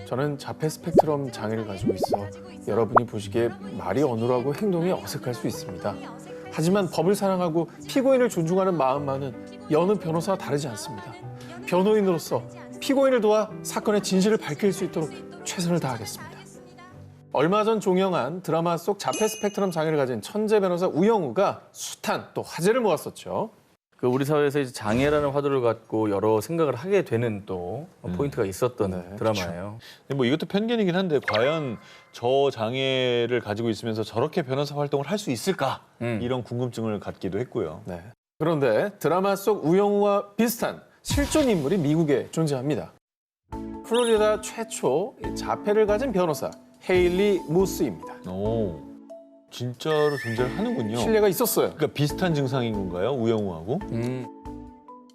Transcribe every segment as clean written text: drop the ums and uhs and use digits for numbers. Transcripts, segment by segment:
저는 자폐 스펙트럼 장애를 가지고 있어 여러분이 보시기에 말이 어눌하고 행동이 어색할 수 있습니다. 하지만 법을 사랑하고 피고인을 존중하는 마음만은 여느 변호사와 다르지 않습니다. 변호인으로서 피고인을 도와 사건의 진실을 밝힐 수 있도록 최선을 다하겠습니다. 얼마 전 종영한 드라마 속 자폐 스펙트럼 장애를 가진 천재 변호사 우영우가 숱한 또 화제를 모았었죠. 그 우리 사회에서 이제 장애라는 화두를 갖고 여러 생각을 하게 되는 또 포인트가 있었던 드라마예요. 근데 뭐 이것도 편견이긴 한데 과연 저 장애를 가지고 있으면서 저렇게 변호사 활동을 할 수 있을까? 이런 궁금증을 갖기도 했고요. 네. 그런데 드라마 속 우영우와 비슷한 실존 인물이 미국에 존재합니다. 플로리다 최초 자폐를 가진 변호사 헤일리 무스입니다. 오, 진짜로 존재를 하는군요. 신뢰가 있었어요. 그러니까 비슷한 증상인 건가요? 우영우하고?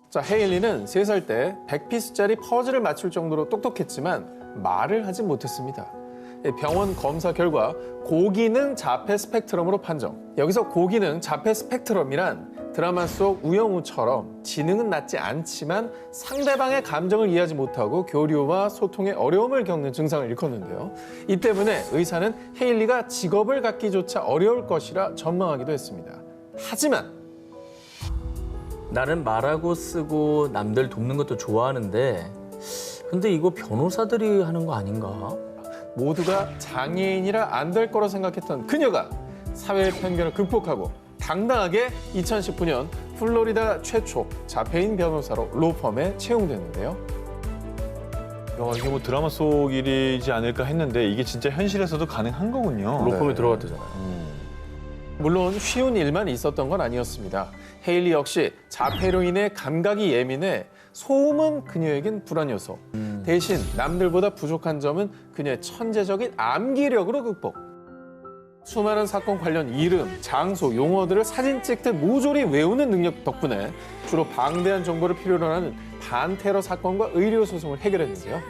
자, 헤일리는 3살 때 100피스짜리 퍼즐을 맞출 정도로 똑똑했지만 말을 하지 못했습니다. 병원 검사 결과 고기능 자폐 스펙트럼으로 판정. 여기서 고기능 자폐 스펙트럼이란 드라마 속 우영우처럼 지능은 낮지 않지만 상대방의 감정을 이해하지 못하고 교류와 소통에 어려움을 겪는 증상을 일컫는데요. 이 때문에 의사는 헤일리가 직업을 갖기조차 어려울 것이라 전망하기도 했습니다. 하지만 나는 말하고 쓰고 남들 돕는 것도 좋아하는데 근데 이거 변호사들이 하는 거 아닌가? 모두가 장애인이라 안 될 거로 생각했던 그녀가 사회의 편견을 극복하고 당당하게 2019년 플로리다 최초 자폐인 변호사로 로펌에 채용됐는데요. 야, 이게 뭐 드라마 속 일이지 않을까 했는데 이게 진짜 현실에서도 가능한 거군요. 로펌에 들어갔대잖아요. 물론 쉬운 일만 있었던 건 아니었습니다. 헤일리 역시 자폐로 인해 감각이 예민해 소음은 그녀에겐 불안 요소. 대신 남들보다 부족한 점은 그녀의 천재적인 암기력으로 극복. 수많은 사건 관련 이름, 장소, 용어들을 사진 찍듯 모조리 외우는 능력 덕분에 주로 방대한 정보를 필요로 하는 반테러 사건과 의료소송을 해결했는데요.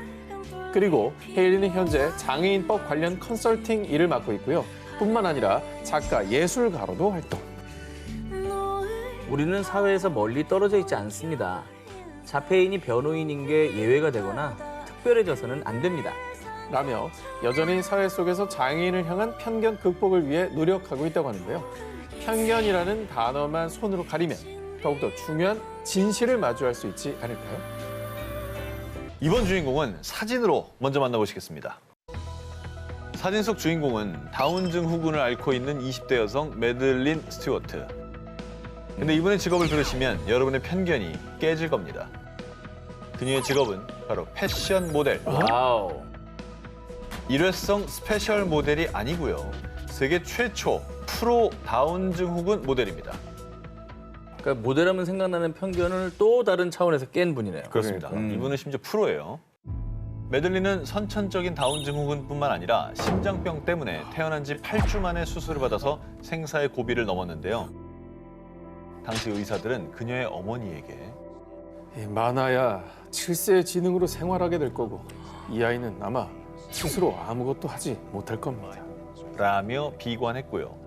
그리고 헤일리는 현재 장애인법 관련 컨설팅 일을 맡고 있고요. 뿐만 아니라 작가, 예술가로도 활동. 우리는 사회에서 멀리 떨어져 있지 않습니다. 자폐인이 변호인인 게 예외가 되거나 특별해져서는 안 됩니다. 라며 여전히 사회 속에서 장애인을 향한 편견 극복을 위해 노력하고 있다고 하는데요. 편견이라는 단어만 손으로 가리면 더욱더 중요한 진실을 마주할 수 있지 않을까요? 이번 주인공은 사진으로 먼저 만나보시겠습니다. 사진 속 주인공은 다운증 후군을 앓고 있는 20대 여성 매들린 스튜어트. 근데 이분의 직업을 들으시면 여러분의 편견이 깨질 겁니다. 그녀의 직업은 바로 패션 모델. 와우. 일회성 스페셜 모델이 아니고요. 세계 최초 프로 다운증 후군 모델입니다. 그러니까 모델하면 생각나는 편견을 또 다른 차원에서 깬 분이네요. 그렇습니다. 이분은 심지어 프로예요. 매들린은 선천적인 다운증 후군뿐만 아니라 심장병 때문에 태어난 지 8주 만에 수술을 받아서 생사의 고비를 넘었는데요. 당시 의사들은 그녀의 어머니에게 많아야 7세의 지능으로 생활하게 될 거고 이 아이는 아마 스스로 아무것도 하지 못할 겁니다. 라며 비관했고요.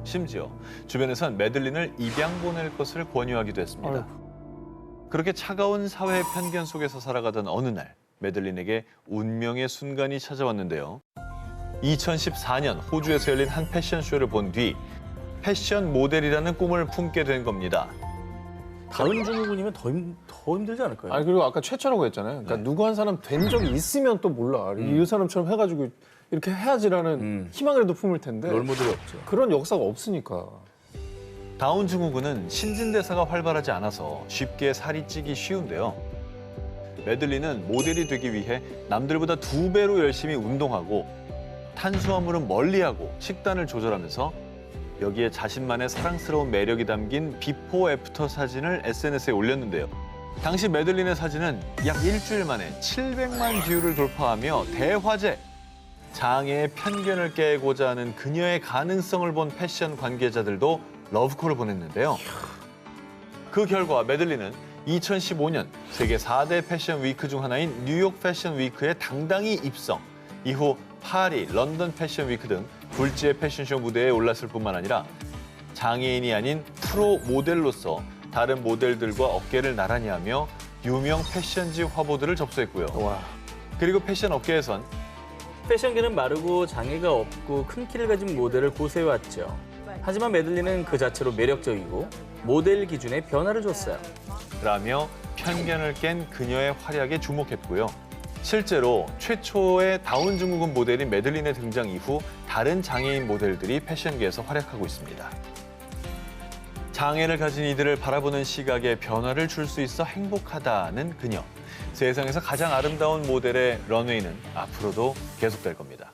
심지어 주변에선 매들린을 입양 보낼 것을 권유하기도 했습니다. 그렇게 차가운 사회의 편견 속에서 살아가던 어느 날 매들린에게 운명의 순간이 찾아왔는데요. 2014년 호주에서 열린 한 패션쇼를 본 뒤 패션 모델이라는 꿈을 품게 된 겁니다. 다운증 후군이면 더 힘들지 않을까요? 아니 그리고 아까 최초라고 했잖아요. 그러니까 누구 한 사람 된 적이 있으면 또 몰라. 이 사람처럼 해가지고 이렇게 해야지라는 희망이라도 품을 텐데 롤모델이 없죠. 그런 역사가 없으니까. 다운 증후군은 신진대사가 활발하지 않아서 쉽게 살이 찌기 쉬운데요. 매들린은 모델이 되기 위해 남들보다 2배로 열심히 운동하고 탄수화물은 멀리하고 식단을 조절하면서 여기에 자신만의 사랑스러운 매력이 담긴 비포 애프터 사진을 SNS에 올렸는데요. 당시 매들린의 사진은 약 일주일 만에 700만 뷰를 돌파하며 대화제. 장애의 편견을 깨고자 하는 그녀의 가능성을 본 패션 관계자들도 러브콜을 보냈는데요. 그 결과 매들린은 2015년 세계 4대 패션 위크 중 하나인 뉴욕 패션 위크에 당당히 입성. 이후 파리, 런던 패션 위크 등 굴지의 패션쇼 무대에 올랐을 뿐만 아니라 장애인이 아닌 프로 모델로서 다른 모델들과 어깨를 나란히 하며 유명 패션지 화보들을 접수했고요. 와. 그리고 패션 업계에선 패션계는 마르고 장애가 없고 큰 키를 가진 모델을 고수해왔죠. 하지만 메들린은 그 자체로 매력적이고 모델 기준에 변화를 줬어요. 라며 편견을 깬 그녀의 활약에 주목했고요. 실제로 최초의 다운 증후군 모델인 메들린의 등장 이후 다른 장애인 모델들이 패션계에서 활약하고 있습니다. 장애를 가진 이들을 바라보는 시각에 변화를 줄 수 있어 행복하다는 그녀. 세상에서 가장 아름다운 모델의 런웨이는 앞으로도 계속될 겁니다.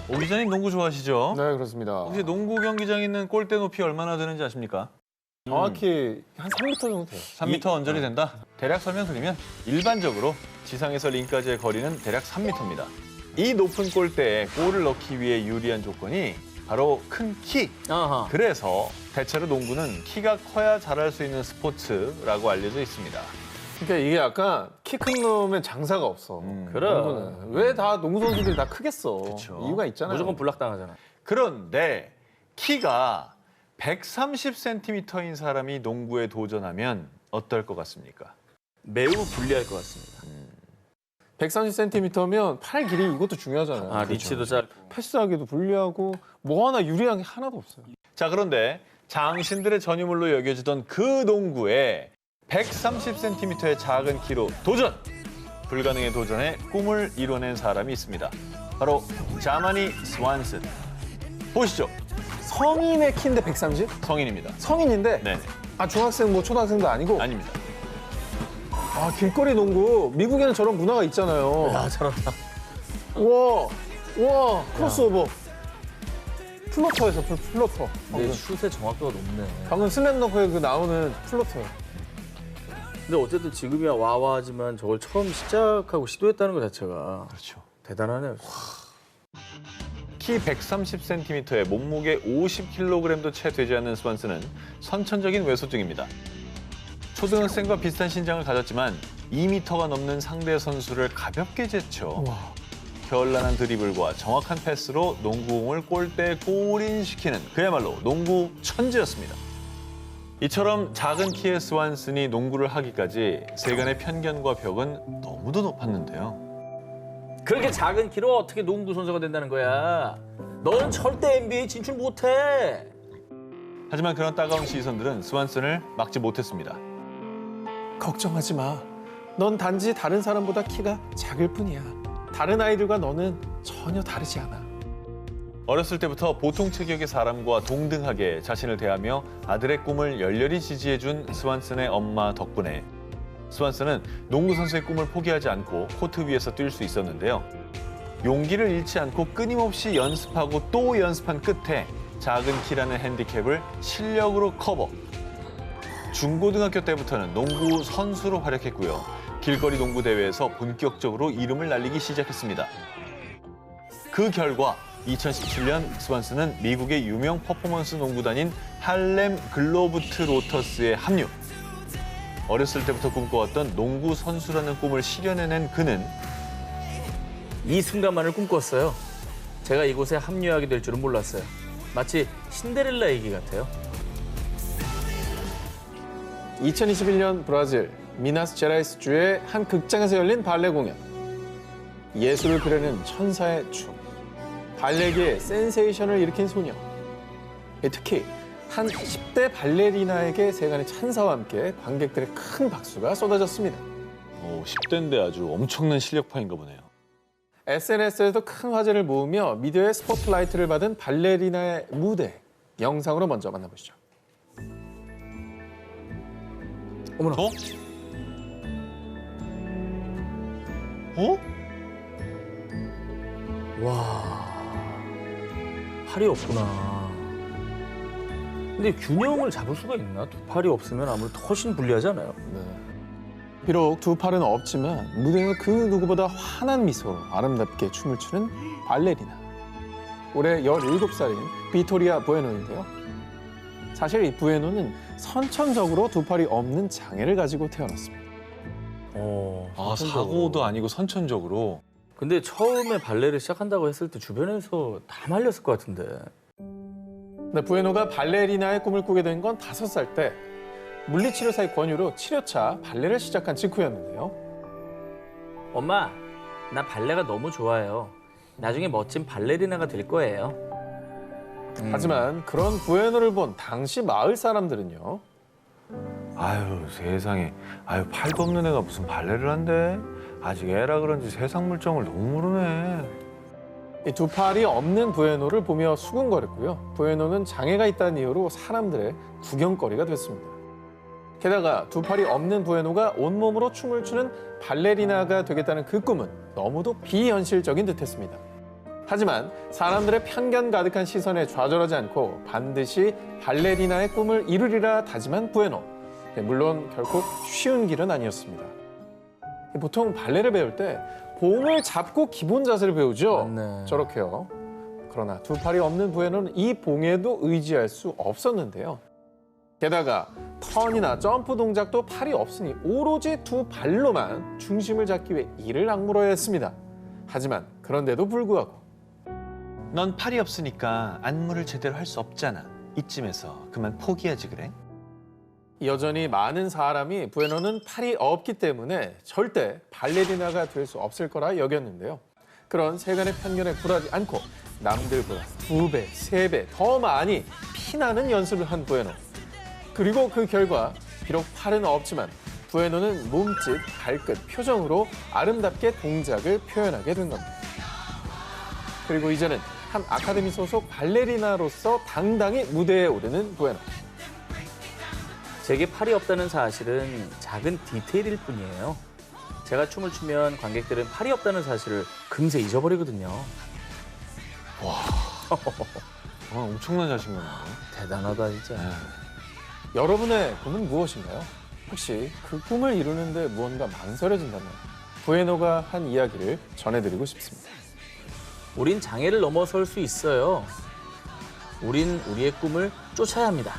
오 기자님 농구 좋아하시죠? 네, 그렇습니다. 혹시 농구 경기장 있는 골대 높이 얼마나 되는지 아십니까? 정확히 한 3m 정도 돼요. 3m 언저리 된다? 대략 설명드리면 일반적으로 지상에서 링까지의 거리는 대략 3m입니다. 이 높은 골대에 골을 넣기 위해 유리한 조건이 바로 큰 키. 아하. 그래서 대체로 농구는 키가 커야 잘할 수 있는 스포츠라고 알려져 있습니다. 그러니까 이게 약간 키 큰 놈의 장사가 없어. 그래. 농구는. 왜 다 농구 선수들이 다 크겠어. 그쵸. 이유가 있잖아요. 무조건 불락당하잖아. 그런데 키가 130cm인 사람이 농구에 도전하면 어떨 것 같습니까? 매우 불리할 것 같습니다. 130cm면 팔 길이 이것도 중요하잖아요. 아, 리치도 짧고. 패스하기도 불리하고 뭐 하나 유리한 게 하나도 없어요. 자, 그런데 장신들의 전유물로 여겨지던 그 농구에 130cm의 작은 키로 도전! 불가능의 도전에 꿈을 이뤄낸 사람이 있습니다. 바로 자마니 스완슨. 보시죠. 성인의 키인데 130? 성인입니다. 성인인데? 네, 아, 중학생 뭐 초등학생도 아니고? 아닙니다. 아, 길거리 농구. 미국에는 저런 문화가 있잖아요. 야, 잘한다. 와, 크로스오버. 플로터에서 플로터. 근데 슛의 정확도가 높네. 방금 슬램덩크에 그 나오는 플로터요. 근데 어쨌든 지금이야 와와하지만 저걸 처음 시작하고 시도했다는 것 자체가 그렇죠. 대단하네요. 키 130cm에 몸무게 50kg도 채 되지 않는 스완스는 선천적인 외소증입니다. 초등학생과 비슷한 신장을 가졌지만 2m가 넘는 상대 선수를 가볍게 제쳐 현란한 드리블과 정확한 패스로 농구공을 골대에 골인시키는 그야말로 농구 천재였습니다. 이처럼 작은 키의 스완슨이 농구를 하기까지 세간의 편견과 벽은 너무도 높았는데요. 그렇게 작은 키로 어떻게 농구 선수가 된다는 거야? 넌 절대 NBA 진출 못해. 하지만 그런 따가운 시선들은 스완슨을 막지 못했습니다. 걱정하지 마. 넌 단지 다른 사람보다 키가 작을 뿐이야. 다른 아이들과 너는 전혀 다르지 않아. 어렸을 때부터 보통 체격의 사람과 동등하게 자신을 대하며 아들의 꿈을 열렬히 지지해준 스완슨의 엄마 덕분에 스완슨은 농구 선수의 꿈을 포기하지 않고 코트 위에서 뛸 수 있었는데요. 용기를 잃지 않고 끊임없이 연습하고 또 연습한 끝에 작은 키라는 핸디캡을 실력으로 커버. 중고등학교 때부터는 농구 선수로 활약했고요. 길거리 농구 대회에서 본격적으로 이름을 날리기 시작했습니다. 그 결과 2017년 스완슨은 미국의 유명 퍼포먼스 농구단인 할렘 글로브트 로터스에 합류. 어렸을 때부터 꿈꿔왔던 농구 선수라는 꿈을 실현해낸 그는 이 순간만을 꿈꿨어요. 제가 이곳에 합류하게 될 줄은 몰랐어요. 마치 신데렐라 얘기 같아요. 2021년 브라질 미나스제라이스주의 한 극장에서 열린 발레 공연. 예술을 그려낸 천사의 춤. 발레계의 센세이션을 일으킨 소녀. 특히 한 10대 발레리나에게 세간의 찬사와 함께 관객들의 큰 박수가 쏟아졌습니다. 10대인데 아주 엄청난 실력파인가 보네요. SNS에도 큰 화제를 모으며 미디어의 스포트라이트를 받은 발레리나의 무대. 영상으로 먼저 만나보시죠. 어머나. 어? 어? 와, 팔이 없구나. 근데 균형을 잡을 수가 있나? 두 팔이 없으면 아무래도 훨씬 불리하잖아요. 비록 두 팔은 없지만 무대에서 그 누구보다 환한 미소로 아름답게 춤을 추는 발레리나. 올해 17살인 비토리아 부에노인데요. 사실 이 부에노는 선천적으로 두 팔이 없는 장애를 가지고 태어났습니다. 사고도 아니고 선천적으로. 근데 처음에 발레를 시작한다고 했을 때 주변에서 다 말렸을 것 같은데. 네, 부에노가 발레리나의 꿈을 꾸게 된 건 5살 때 물리치료사의 권유로 치료차 발레를 시작한 직후였는데요. 엄마, 나 발레가 너무 좋아요. 나중에 멋진 발레리나가 될 거예요. 하지만 그런 부에노를 본 당시 마을 사람들은요. 아유 세상에, 아유 팔도 없는 애가 무슨 발레를 한대? 아직 애라 그런지 세상 물정을 너무 모르네. 이 두 팔이 없는 부에노를 보며 수군거렸고요. 부에노는 장애가 있다는 이유로 사람들의 구경거리가 됐습니다. 게다가 두 팔이 없는 부에노가 온몸으로 춤을 추는 발레리나가 되겠다는 그 꿈은 너무도 비현실적인 듯했습니다. 하지만 사람들의 편견 가득한 시선에 좌절하지 않고 반드시 발레리나의 꿈을 이루리라 다짐한 부에노. 물론 결코 쉬운 길은 아니었습니다. 보통 발레를 배울 때 봉을 잡고 기본 자세를 배우죠. 맞네. 저렇게요. 그러나 두 팔이 없는 부에노는 이 봉에도 의지할 수 없었는데요. 게다가 턴이나 점프 동작도 팔이 없으니 오로지 두 발로만 중심을 잡기 위해 이를 악물어야 했습니다. 하지만 그런데도 불구하고 넌 팔이 없으니까 안무를 제대로 할 수 없잖아. 이쯤에서 그만 포기하지 그래? 여전히 많은 사람이 부에노는 팔이 없기 때문에 절대 발레리나가 될 수 없을 거라 여겼는데요. 그런 세간의 편견에 굴하지 않고 남들보다 2배, 3배 더 많이 피나는 연습을 한 부에노. 그리고 그 결과 비록 팔은 없지만 부에노는 몸짓, 발끝, 표정으로 아름답게 동작을 표현하게 된 겁니다. 그리고 이제는 한 아카데미 소속 발레리나로서 당당히 무대에 오르는 부에노. 제게 팔이 없다는 사실은 작은 디테일일 뿐이에요. 제가 춤을 추면 관객들은 팔이 없다는 사실을 금세 잊어버리거든요. 엄청난 자신감이네. 대단하다 진짜. 여러분의 꿈은 무엇인가요? 혹시 그 꿈을 이루는데 무언가 망설여진다면 부에노가 한 이야기를 전해드리고 싶습니다. 우린 장애를 넘어설 수 있어요. 우린 우리의 꿈을 쫓아야 합니다.